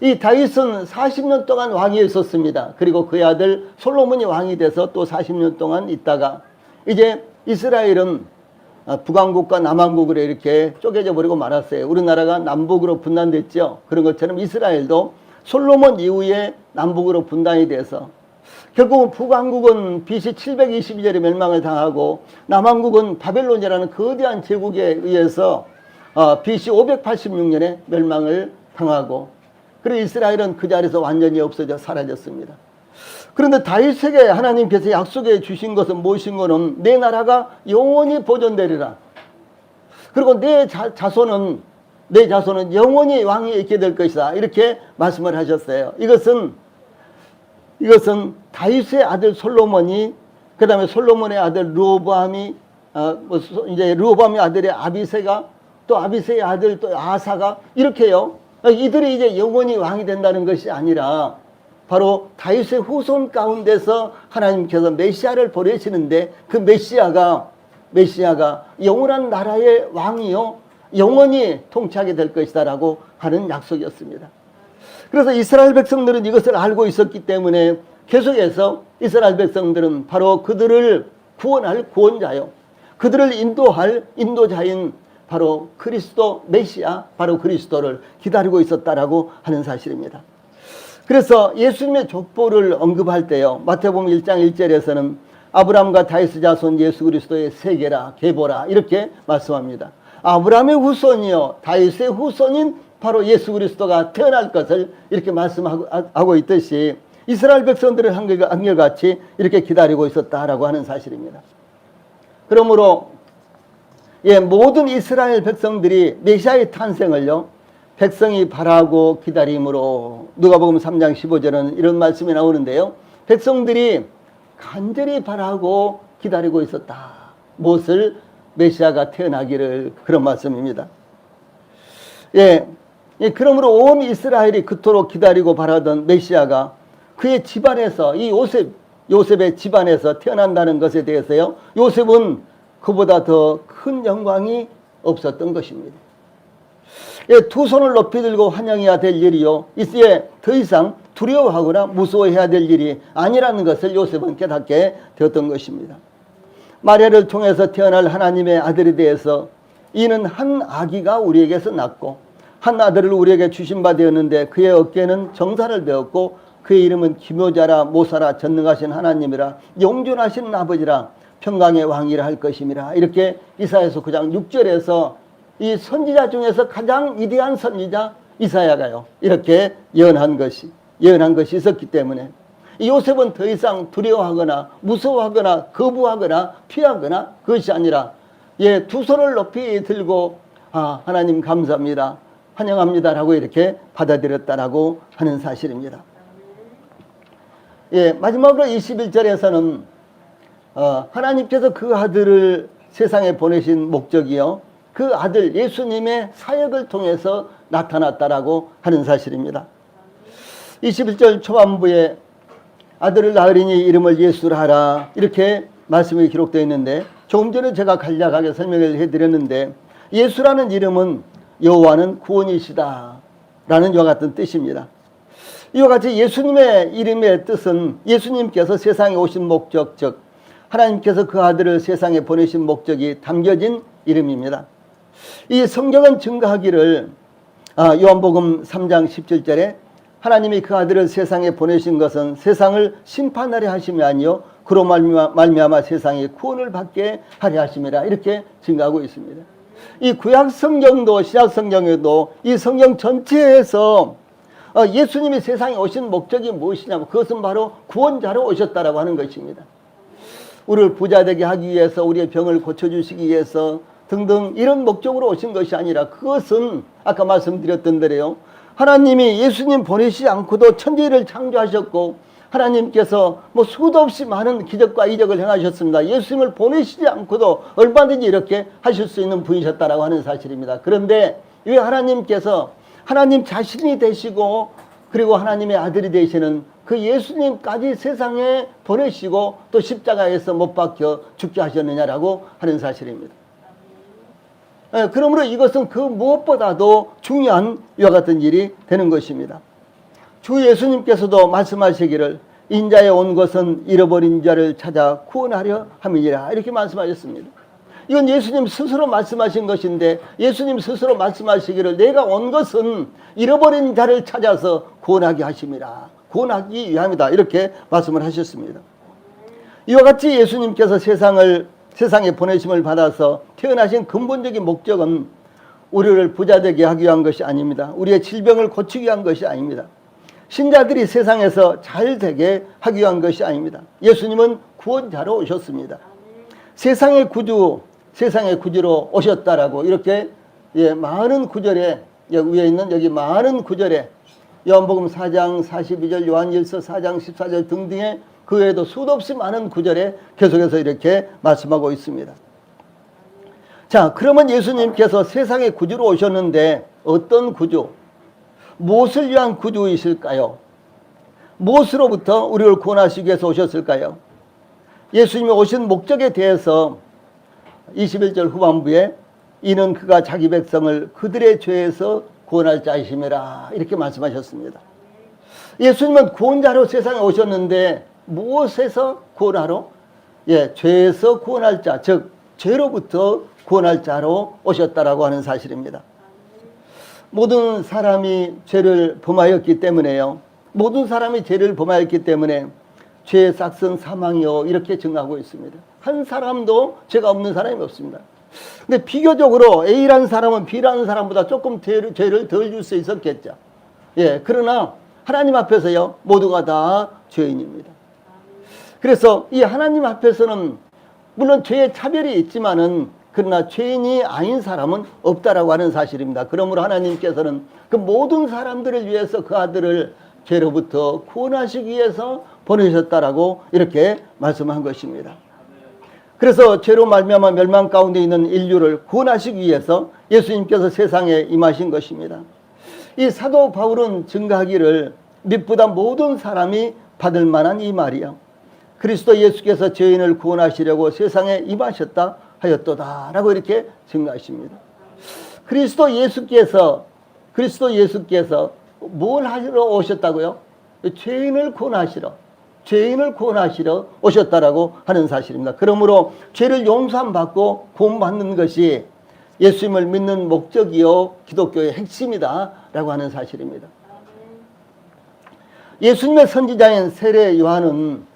[SPEAKER 1] 이 다윗은 40년 동안 왕위에 있었습니다. 그리고 그의 아들 솔로몬이 왕이 돼서 또 40년 동안 있다가 이제 이스라엘은 북왕국과 남왕국으로 이렇게 쪼개져 버리고 말았어요. 우리나라가 남북으로 분단됐죠. 그런 것처럼 이스라엘도 솔로몬 이후에 남북으로 분단이 돼서 결국은 북왕국은 BC 722년에 멸망을 당하고 남왕국은 바벨론이라는 거대한 제국에 의해서 BC 586년에 멸망을 당하고 그리고 이스라엘은 그 자리에서 완전히 없어져 사라졌습니다. 그런데 다윗에게 하나님께서 약속해 주신 것은 무엇인가는 내 나라가 영원히 보존되리라. 그리고 내 자손은 영원히 왕위에 있게 될 것이다. 이렇게 말씀을 하셨어요. 이것은 다윗의 아들 솔로몬이 그다음에 솔로몬의 아들 르호보암이 이제 르호보암의 아들의 아비새가 또 아비새의 아들 또 아사가 이렇게요. 이들이 이제 영원히 왕이 된다는 것이 아니라 바로 다윗의 후손 가운데서 하나님께서 메시아를 보내시는데 그 메시아가 영원한 나라의 왕이요 영원히 통치하게 될 것이다라고 하는 약속이었습니다. 그래서 이스라엘 백성들은 이것을 알고 있었기 때문에 계속해서 이스라엘 백성들은 바로 그들을 구원할 구원자요, 그들을 인도할 인도자인 바로 그리스도 메시아, 바로 그리스도를 기다리고 있었다라고 하는 사실입니다. 그래서 예수님의 족보를 언급할 때요, 마태복음 1장 1절에서는 아브라함과 다윗의 자손 예수 그리스도의 세계라 계보라 이렇게 말씀합니다. 아브라함의 후손이요 다윗의 후손인 바로 예수 그리스도가 태어날 것을 이렇게 말씀하고 있듯이 이스라엘 백성들은 한결같이 이렇게 기다리고 있었다라고 하는 사실입니다. 그러므로 모든 이스라엘 백성들이 메시아의 탄생을요, 백성이 바라고 기다림으로, 누가복음 3장 15절은 이런 말씀이 나오는데요, 백성들이 간절히 바라고 기다리고 있었다. 무엇을? 메시아가 태어나기를, 그런 말씀입니다. 그러므로 온 이스라엘이 그토록 기다리고 바라던 메시아가 그의 집안에서, 이 요셉의 집안에서 태어난다는 것에 대해서요, 요셉은 그보다 더 큰 영광이 없었던 것입니다. 두 손을 높이 들고 환영해야 될 일이요, 이제 더 이상 두려워하거나 무서워해야 될 일이 아니라는 것을 요셉은 깨닫게 되었던 것입니다. 마리아를 통해서 태어날 하나님의 아들에 대해서 이는 한 아기가 우리에게서 낳고 한 아들을 우리에게 주신 바 되었는데 그의 어깨는 정사를 배웠고 그의 이름은 기묘자라 모사라 전능하신 하나님이라 영존하신 아버지라 평강의 왕이라 할 것임이라. 이렇게 이사야서 9장 6절에서 이 선지자 중에서 가장 위대한 선지자 이사야가요, 이렇게 예언한 것이 있었기 때문에 이 요셉은 더 이상 두려워하거나 무서워하거나 거부하거나 피하거나 그것이 아니라 두 손을 높이 들고 하나님 감사합니다, 환영합니다라고 이렇게 받아들였다라고 하는 사실입니다. 마지막으로 21절에서는 하나님께서 그 아들을 세상에 보내신 목적이요, 그 아들 예수님의 사역을 통해서 나타났다라고 하는 사실입니다. 21절 초반부에 아들을 낳으리니 이름을 예수라 하라 이렇게 말씀이 기록되어 있는데, 조금 전에 제가 간략하게 설명을 해드렸는데, 예수라는 이름은 여호와는 구원이시다 라는 이와 같은 뜻입니다. 이와 같이 예수님의 이름의 뜻은 예수님께서 세상에 오신 목적, 즉 하나님께서 그 아들을 세상에 보내신 목적이 담겨진 이름입니다. 이 성경은 증거하기를 요한복음 3장 17절에 하나님이 그 아들을 세상에 보내신 것은 세상을 심판하려 하심이 아니요 그로 말미암아 세상이 구원을 받게 하려 하심이라 이렇게 증거하고 있습니다. 이 구약 성경도 신약 성경에도 이 성경 전체에서 예수님이 세상에 오신 목적이 무엇이냐면 그것은 바로 구원자로 오셨다라고 하는 것입니다. 우리를 부자되게 하기 위해서, 우리의 병을 고쳐주시기 위해서 등등 이런 목적으로 오신 것이 아니라, 그것은 아까 말씀드렸던 대로요, 하나님이 예수님 보내시지 않고도 천지를 창조하셨고 하나님께서 수도 없이 많은 기적과 이적을 행하셨습니다. 예수님을 보내시지 않고도 얼마든지 이렇게 하실 수 있는 분이셨다라고 하는 사실입니다. 그런데 왜 하나님께서 하나님 자신이 되시고 그리고 하나님의 아들이 되시는 그 예수님까지 세상에 보내시고 또 십자가에서 못 박혀 죽게 하셨느냐라고 하는 사실입니다. 그러므로 이것은 그 무엇보다도 중요한 이와 같은 일이 되는 것입니다. 주 예수님께서도 말씀하시기를 인자에 온 것은 잃어버린 자를 찾아 구원하려 함이니라 이렇게 말씀하셨습니다. 이건 예수님 스스로 말씀하신 것인데, 예수님 스스로 말씀하시기를 내가 온 것은 잃어버린 자를 찾아서 구원하게 하심이라, 구원하기 위함이다 이렇게 말씀을 하셨습니다. 이와 같이 예수님께서 세상에 보내심을 받아서 태어나신 근본적인 목적은 우리를 부자되게 하기 위한 것이 아닙니다. 우리의 질병을 고치기 위한 것이 아닙니다. 신자들이 세상에서 잘 되게 하기 위한 것이 아닙니다. 예수님은 구원자로 오셨습니다. 세상의 구주로 오셨다라고 이렇게 많은 구절에, 위에 있는 여기 많은 구절에 요한복음 4장 42절, 요한일서 4장 14절 등등의 그 외에도 수도 없이 많은 구절에 계속해서 이렇게 말씀하고 있습니다. 자, 그러면 예수님께서 세상의 구주로 오셨는데 어떤 구주, 무엇을 위한 구주이실까요? 무엇으로부터 우리를 구원하시기 위해서 오셨을까요? 예수님이 오신 목적에 대해서 21절 후반부에 이는 그가 자기 백성을 그들의 죄에서 구원할 자이심이라 이렇게 말씀하셨습니다. 예수님은 구원자로 세상에 오셨는데 무엇에서 구원하러? 죄에서 구원할 자, 즉 죄로부터 구원할 자로 오셨다라고 하는 사실입니다. 모든 사람이 죄를 범하였기 때문에요. 모든 사람이 죄를 범하였기 때문에 죄의 싹은 사망이요 이렇게 증가하고 있습니다. 한 사람도 죄가 없는 사람이 없습니다. 근데 비교적으로 A라는 사람은 B라는 사람보다 조금 죄를 덜 줄 수 있었겠죠. 그러나 하나님 앞에서요 모두가 다 죄인입니다. 그래서 이 하나님 앞에서는 물론 죄의 차별이 있지만은 그러나 죄인이 아닌 사람은 없다라고 하는 사실입니다. 그러므로 하나님께서는 그 모든 사람들을 위해서 그 아들을 죄로부터 구원하시기 위해서 보내셨다라고 이렇게 말씀한 것입니다. 그래서 죄로 말미암아 멸망 가운데 있는 인류를 구원하시기 위해서 예수님께서 세상에 임하신 것입니다. 이 사도 바울은 증거하기를 믿보다 모든 사람이 받을 만한 이 말이요, 그리스도 예수께서 죄인을 구원하시려고 세상에 임하셨다 하였도다 라고 이렇게 증거하십니다. 그리스도 예수께서 뭘 하시러 오셨다고요? 죄인을 구원하시러 오셨다라고 하는 사실입니다. 그러므로 죄를 용서함 받고 구원받는 것이 예수님을 믿는 목적이요 기독교의 핵심이다 라고 하는 사실입니다. 예수님의 선지자인 세례 요한은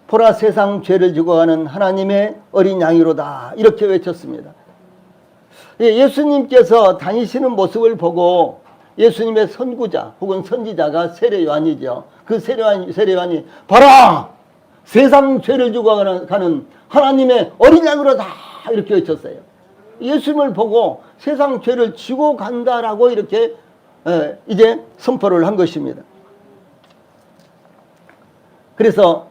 [SPEAKER 1] 보라 세상 죄를 죽어가는 하나님의 어린 양이로다 이렇게 외쳤습니다. 예수님께서 다니시는 모습을 보고 예수님의 선구자 혹은 선지자가 세례 요한이죠. 그 세례 요한이 봐라 세상 죄를 죽어가는 하나님의 어린 양이로다 이렇게 외쳤어요. 예수님을 보고 세상 죄를 지고 간다라고 이렇게 이제 선포를 한 것입니다. 그래서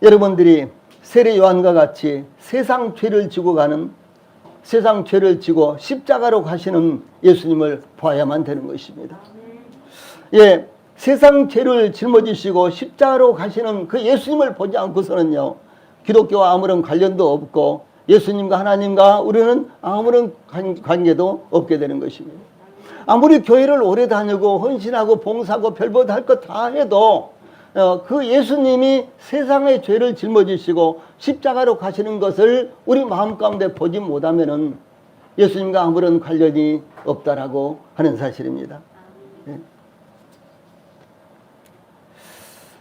[SPEAKER 1] 여러분들이 세례 요한과 같이 세상 죄를 지고 십자가로 가시는 예수님을 봐야만 되는 것입니다. 세상 죄를 짊어지시고 십자가로 가시는 그 예수님을 보지 않고서는요 기독교와 아무런 관련도 없고 예수님과 하나님과 우리는 아무런 관계도 없게 되는 것입니다. 아무리 교회를 오래 다니고 헌신하고 봉사하고 별것 할 것 다 해도 그 예수님이 세상의 죄를 짊어지시고 십자가로 가시는 것을 우리 마음 가운데 보지 못하면은 예수님과 아무런 관련이 없다라고 하는 사실입니다.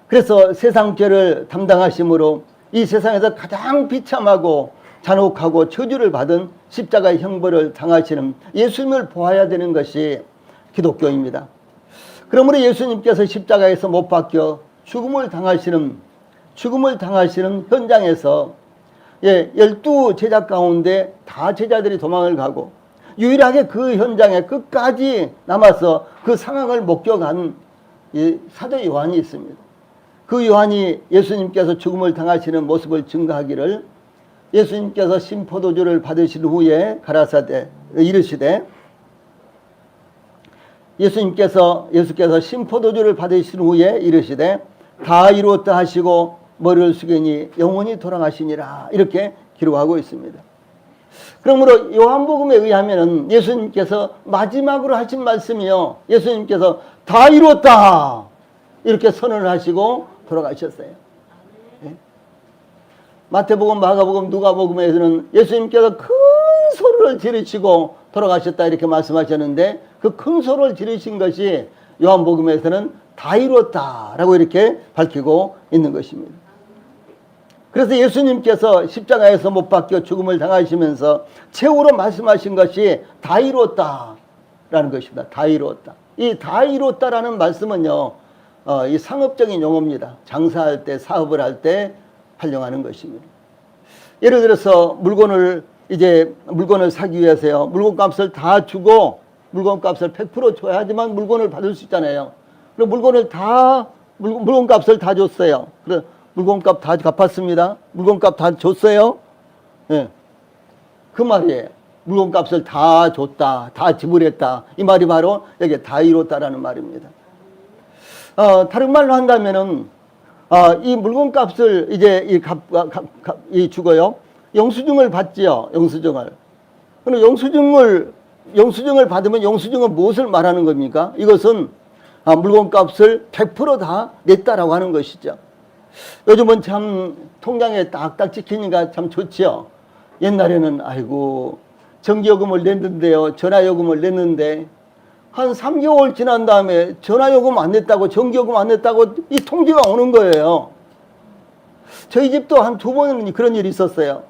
[SPEAKER 1] 그래서 세상 죄를 담당하심으로 이 세상에서 가장 비참하고 잔혹하고 저주를 받은 십자가의 형벌을 당하시는 예수님을 보아야 되는 것이 기독교입니다. 그러므로 예수님께서 십자가에서 못 박혀 죽음을 당하시는 현장에서 12제자 가운데 다 제자들이 도망을 가고 유일하게 그 현장에 끝까지 남아서 그 상황을 목격한 사도 요한이 있습니다. 그 요한이 예수님께서 죽음을 당하시는 모습을 증거하기를 예수님께서 신포도주를 받으신 후에 가라사대 이르시되 예수께서 신포도주를 받으신 후에 이르시되 다 이루었다 하시고 머리를 숙이니 영원히 돌아가시니라 이렇게 기록하고 있습니다. 그러므로 요한복음에 의하면 예수님께서 마지막으로 하신 말씀이요 예수님께서 다 이루었다 이렇게 선언을 하시고 돌아가셨어요. 마태복음, 마가복음, 누가복음에서는 예수님께서 큰 소리를 지르시고 돌아가셨다 이렇게 말씀하셨는데 그 큰 소리를 지르신 것이 요한복음에서는 다 이루었다라고 이렇게 밝히고 있는 것입니다. 그래서 예수님께서 십자가에서 못 박혀 죽음을 당하시면서 최후로 말씀하신 것이 다 이루었다라는 것입니다. 다 이루었다. 이 다 이루었다라는 말씀은요, 이 상업적인 용어입니다. 장사할 때, 사업을 할 때 활용하는 것입니다. 예를 들어서 물건을 사기 위해서요, 물건값을 다 주고 물건값을 100% 줘야지만 물건을 받을 수 있잖아요. 그리고 물건값을 다 줬어요. 그래서 물건값 다 갚았습니다. 물건값 다 줬어요. 그 말이에요. 물건값을 다 줬다, 다 지불했다. 이 말이 바로 여기 다 이뤘다라는 말입니다. 다른 말로 한다면은 이 물건값을 이제 주고요. 영수증을 받지요. 영수증을. 그럼 영수증을 받으면 영수증은 무엇을 말하는 겁니까? 이것은 물건값을 100%다 냈다라고 하는 것이죠. 요즘은 참 통장에 딱딱 찍히니까 참 좋지요. 옛날에는 아이고 전기요금을 냈는데요, 전화요금을 냈는데 한 3개월 지난 다음에 전화요금 안 냈다고, 전기요금 안 냈다고 이 통지가 오는 거예요. 저희 집도 한 2번은 그런 일이 있었어요.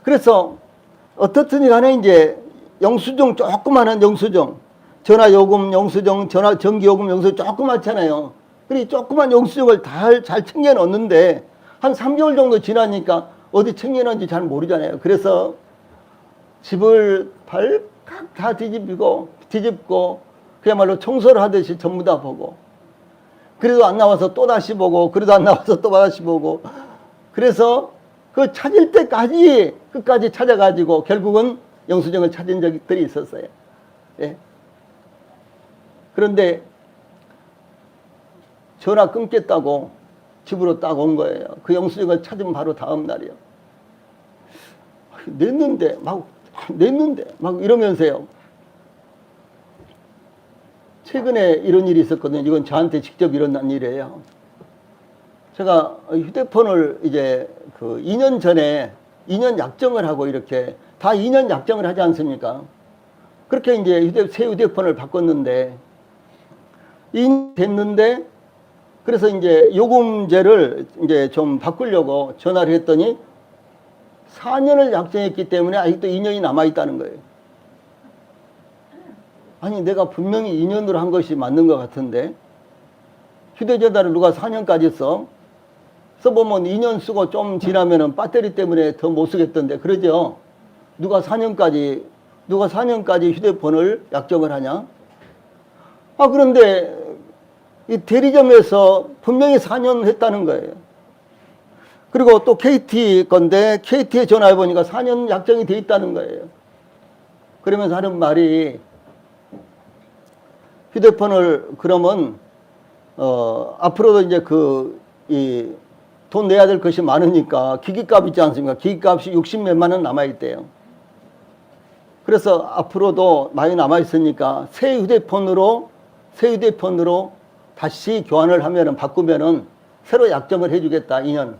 [SPEAKER 1] 그래서 어떻든 간에 이제 영수증, 조그마한 영수증, 전화요금 영수증, 전기요금 영수증 조그맣잖아요. 그리고 조그만 영수증을 잘 챙겨 넣었는데 한 3개월 정도 지나니까 어디 챙겨 넣은지 잘 모르잖아요. 그래서 집을 발칵 다 뒤집고 그야말로 청소를 하듯이 전부 다 보고, 그래도 안 나와서 또 다시 보고, 그래도 안 나와서 또 다시 보고, 그래서 그 찾을 때까지 끝까지 찾아가지고 결국은 영수증을 찾은 적들이 있었어요. 예. 그런데 전화 끊겠다고 집으로 딱 온 거예요. 그 영수증을 찾은 바로 다음 날이요. 냈는데 막 이러면서요. 최근에 이런 일이 있었거든요. 이건 저한테 직접 일어난 일이에요. 제가 휴대폰을 이제 그 2년 전에 2년 약정을 하고 이렇게 다 2년 약정을 하지 않습니까? 그렇게 이제 새 휴대폰을 바꿨는데 2년 됐는데, 그래서 이제 요금제를 이제 좀 바꾸려고 전화를 했더니 4년을 약정했기 때문에 아직도 2년이 남아있다는 거예요. 아니, 내가 분명히 2년으로 한 것이 맞는 것 같은데 휴대전화를 누가 4년까지 써보면 2년 쓰고 좀 지나면은 배터리 때문에 더 못 쓰겠던데, 그러죠? 누가 4년까지 휴대폰을 약정을 하냐? 그런데 이 대리점에서 분명히 4년 했다는 거예요. 그리고 또 KT 건데 KT에 전화해 보니까 4년 약정이 돼 있다는 거예요. 그러면서 하는 말이, 휴대폰을 그러면 앞으로도 이제 이 돈 내야 될 것이 많으니까 기기값 있지 않습니까? 기기값이 60몇만 원 남아 있대요. 그래서 앞으로도 많이 남아 있으니까 새 휴대폰으로 다시 교환을 하면은, 바꾸면은 새로 약정을 해주겠다, 2년.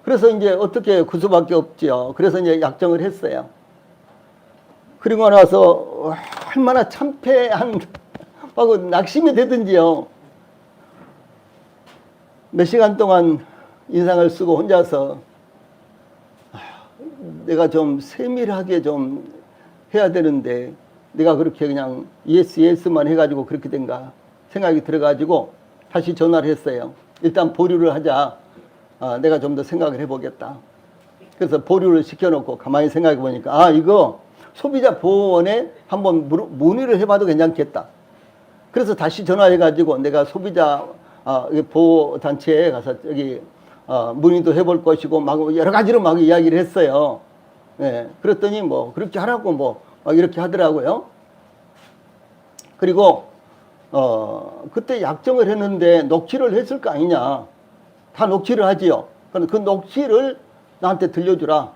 [SPEAKER 1] 그래서 이제 어떻게 그 수밖에 없지요. 그래서 이제 약정을 했어요. 그리고 나서 얼마나 참패한 하고 낙심이 되든지요. 몇 시간 동안 인상을 쓰고 혼자서 내가 좀 세밀하게 좀 해야 되는데 내가 그렇게 그냥 예스만 해가지고 그렇게 된가 생각이 들어가지고 다시 전화를 했어요. 일단 보류를 하자. 내가 좀 더 생각을 해보겠다. 그래서 보류를 시켜놓고 가만히 생각해 보니까 이거 소비자 보호원에 한번 문의를 해봐도 괜찮겠다. 그래서 다시 전화해가지고 내가 소비자 보호단체에 가서 여기 문의도 해볼 것이고 막 여러 가지로 막 이야기를 했어요. 예, 그랬더니 뭐 그렇게 하라고 뭐 막 이렇게 하더라고요. 그리고 그때 약정을 했는데 녹취를 했을 거 아니냐. 다 녹취를 하지요. 그럼 그 녹취를 나한테 들려주라.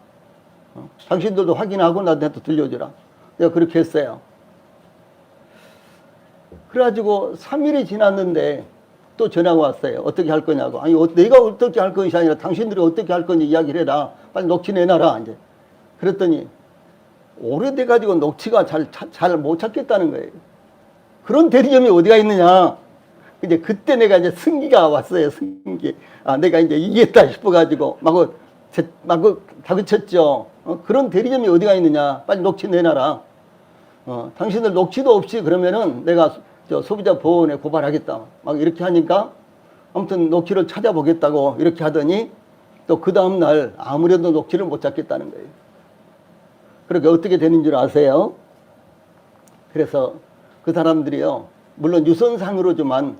[SPEAKER 1] 당신들도 확인하고 나한테 들려주라. 내가 그렇게 했어요. 그래가지고 3일이 지났는데 또 전화가 왔어요. 어떻게 할 거냐고. 아니, 내가 어떻게 할 것이 아니라 당신들이 어떻게 할 건지 이야기를 해라. 빨리 녹취 내놔라. 이제. 그랬더니 오래돼가지고 녹취가 잘 못 찾겠다는 거예요. 그런 대리점이 어디가 있느냐. 이제 그때 내가 이제 승기가 왔어요. 승기. 내가 이제 이기겠다 싶어가지고 마구 다그쳤죠. 그런 대리점이 어디가 있느냐. 빨리 녹취 내놔라. 당신들 녹취도 없이 그러면은 내가 소비자 보호원에 고발하겠다. 막 이렇게 하니까 아무튼 녹취를 찾아보겠다고 이렇게 하더니 또 그 다음날 아무래도 녹취를 못 찾겠다는 거예요. 그렇게 어떻게 되는 줄 아세요? 그래서 그 사람들이요, 물론 유선상으로지만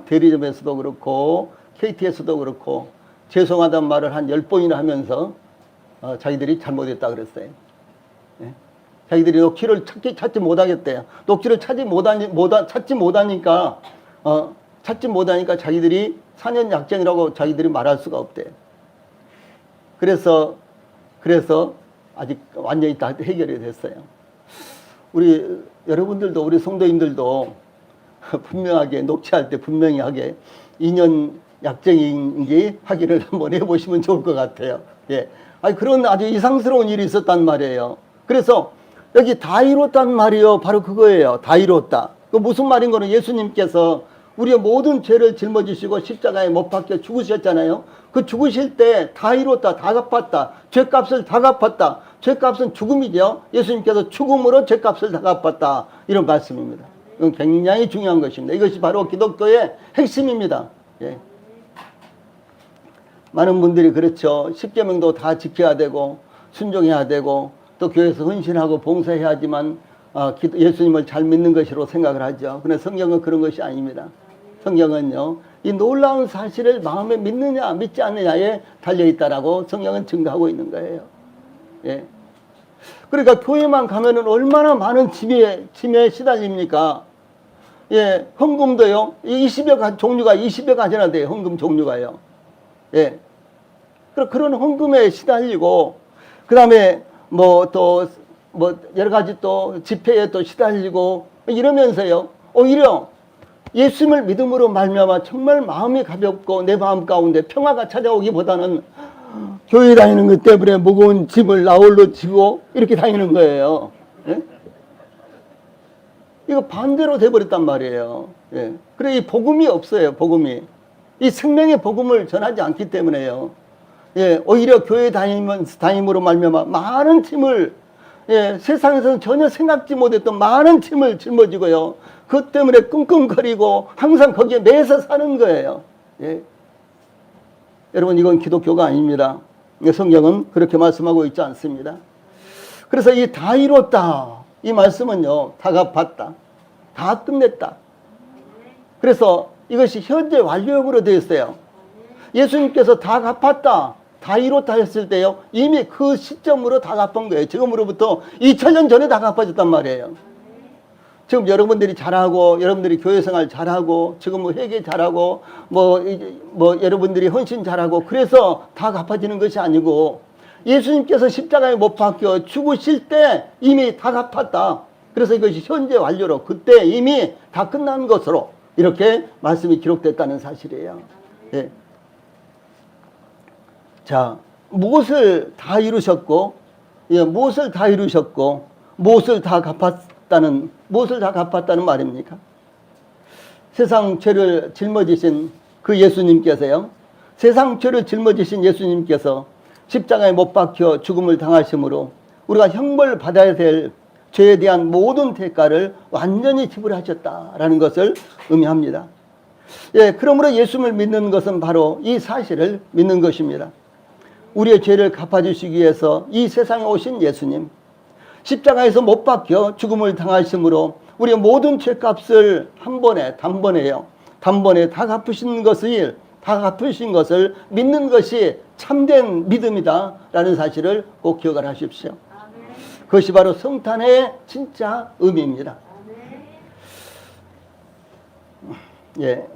[SPEAKER 1] 대리점에서도 그렇고 KT에서도 그렇고 죄송하다는 말을 한 10번이나 하면서 자기들이 잘못했다 그랬어요. 예? 자기들이 녹취를 찾지 못하겠대요. 녹취를 찾지 못하니까 자기들이 4년 약정이라고 자기들이 말할 수가 없대요. 그래서 아직 완전히 다 해결이 됐어요. 우리 여러분들도 우리 성도님들도 분명하게 녹취할 때 분명히 하게 인연 약정인지 확인을 한번 해보시면 좋을 것 같아요. 예. 아니 그런 아주 이상스러운 일이 있었단 말이에요. 그래서 여기 다 이뤘단 말이요. 바로 그거예요. 다 이뤘다. 그 무슨 말인 거는 예수님께서 우리의 모든 죄를 짊어지시고 십자가에 못 박혀 죽으셨잖아요. 그 죽으실 때 다 이뤘다, 다 갚았다, 죄값을 다 갚았다. 죄값은 죽음이죠. 예수님께서 죽음으로 죄값을 다 갚았다. 이런 말씀입니다. 이건 굉장히 중요한 것입니다. 이것이 바로 기독교의 핵심입니다. 예. 많은 분들이 그렇죠. 십계명도 다 지켜야 되고 순종해야 되고 또 교회에서 헌신하고 봉사해야지만 예수님을 잘 믿는 것으로 생각을 하죠. 그런데 성경은 그런 것이 아닙니다. 성경은요, 이 놀라운 사실을 마음에 믿느냐 믿지 않느냐에 달려있다라고 성경은 증거하고 있는 거예요. 예. 그러니까 교회만 가면은 얼마나 많은 짐에 시달립니까? 예, 헌금도요, 20여 가지나 돼요. 헌금 종류가요. 예. 그런 헌금에 시달리고, 그 다음에 여러 가지 또 집회에 또 시달리고 이러면서요, 오히려 예수님을 믿음으로 말미암아 정말 마음이 가볍고 내 마음 가운데 평화가 찾아오기보다는 교회 다니는 것 때문에 무거운 짐을 나홀로 지고 이렇게 다니는 거예요. 예? 이거 반대로 돼버렸단 말이에요. 예. 그래, 이 복음이 없어요. 복음이. 이 생명의 복음을 전하지 않기 때문에요. 예, 오히려 교회 다님으로 말미암아 많은 짐을, 예, 세상에서는 전혀 생각지 못했던 많은 짐을 짊어지고요. 그것 때문에 끙끙거리고 항상 거기에 매서 사는 거예요. 예. 여러분, 이건 기독교가 아닙니다. 성경은 그렇게 말씀하고 있지 않습니다. 그래서 이 다 이뤘다, 이 말씀은요, 다 갚았다, 다 끝냈다. 그래서 이것이 현재 완료형으로 되어 있어요. 예수님께서 다 갚았다, 다 이뤘다 했을 때요, 이미 그 시점으로 다 갚은 거예요. 지금으로부터 2000년 전에 다 갚아졌단 말이에요. 지금 여러분들이 잘하고, 여러분들이 교회생활 잘하고, 지금 뭐 회개 잘하고, 여러분들이 헌신 잘하고, 그래서 다 갚아지는 것이 아니고, 예수님께서 십자가에 못 박혀 죽으실 때 이미 다 갚았다. 그래서 이것이 현재 완료로, 그때 이미 다 끝난 것으로 이렇게 말씀이 기록됐다는 사실이에요. 예. 자, 무엇을 다 이루셨고, 예, 무엇을 다 이루셨고, 무엇을 다 갚았다는 말입니까? 세상 죄를 짊어지신 그 예수님께서요, 세상 죄를 짊어지신 예수님께서 십자가에 못 박혀 죽음을 당하심으로 우리가 형벌 받아야 될 죄에 대한 모든 대가를 완전히 지불하셨다라는 것을 의미합니다. 예, 그러므로 예수님을 믿는 것은 바로 이 사실을 믿는 것입니다. 우리의 죄를 갚아주시기 위해서 이 세상에 오신 예수님, 십자가에서 못 박혀 죽음을 당하심으로 우리의 모든 죄값을 단번에 다 갚으신 것을 믿는 것이 참된 믿음이다라는 사실을 꼭 기억을 하십시오. 그것이 바로 성탄의 진짜 의미입니다. 예.